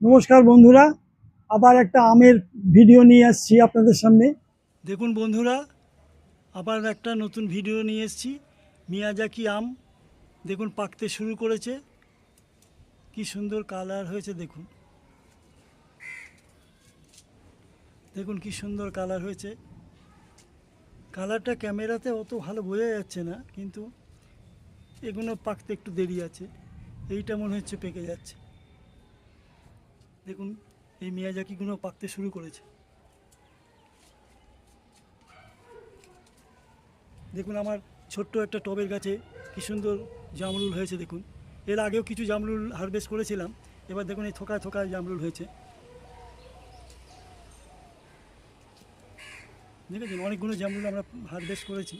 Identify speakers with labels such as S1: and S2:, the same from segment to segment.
S1: নমস্কার বন্ধুরা, আবার একটা আমের ভিডিও নিয়ে আসছি আপনাদের সামনে। দেখুন বন্ধুরা, আবার একটা নতুন ভিডিও নিয়ে এসেছি। মিয়াজাকি আম দেখুন পাকতে শুরু করেছে, কি সুন্দর কালার হয়েছে। দেখুন দেখুন কি সুন্দর কালার হয়েছে। কালারটা ক্যামেরাতে অত ভালো বোঝা যাচ্ছে না, কিন্তু এগুলো পাকতে একটু দেরি আছে। এইটা মনে হচ্ছে পেকে যাচ্ছে। দেখুন এই মিয়াজাকিগুলো পাকতে শুরু করেছে। দেখুন আমার ছোট্ট একটা টবের গাছে কী সুন্দর জামরুল হয়েছে। দেখুন এর আগেও কিছু জামরুল হারভেস্ট করেছিলাম, এবার দেখুন এই থোকায় থোকায় জামরুল হয়েছে। দেখেছেন অনেকগুলো জামরুল আমরা হারভেস্ট করেছি।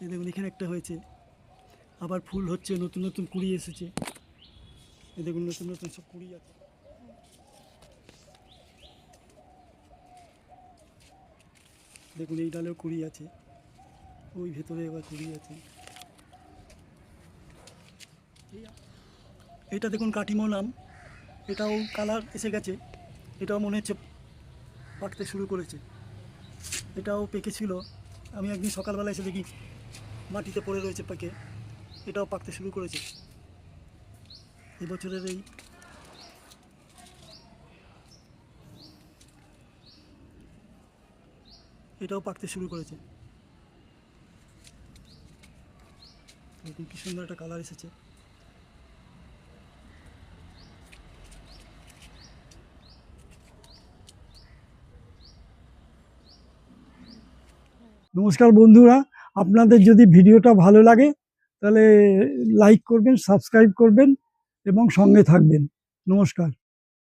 S1: এই দেখুন এখানে একটা হয়েছে, আবার ফুল হচ্ছে, নতুন নতুন কুড়ি এসেছে। এই দেখুন নতুন নতুন সব কুড়ি আছে। দেখুন এই ডালেও কুড়ি আছে, ওই ভেতরে এবার কুড়ি আছে। এটা দেখুন কাটিমন আম, এটাও কালার এসে গেছে, এটাও মনে হচ্ছে পাকতে শুরু করেছে। এটাও পেকেছিল, আমি একদিন সকালবেলা এসে দেখি মাটিতে পড়ে রয়েছে পেকে। এটাও পাকতে শুরু করেছে এই বছরের। এটাও পাকতে শুরু করেছে। দেখুন কি সুন্দর একটা কালার এসেছে। নমস্কার বন্ধুরা, আপনাদের যদি ভিডিওটা ভালো লাগে তাহলে লাইক করবেন, সাবস্ক্রাইব করবেন এবং সঙ্গে থাকবেন। নমস্কার।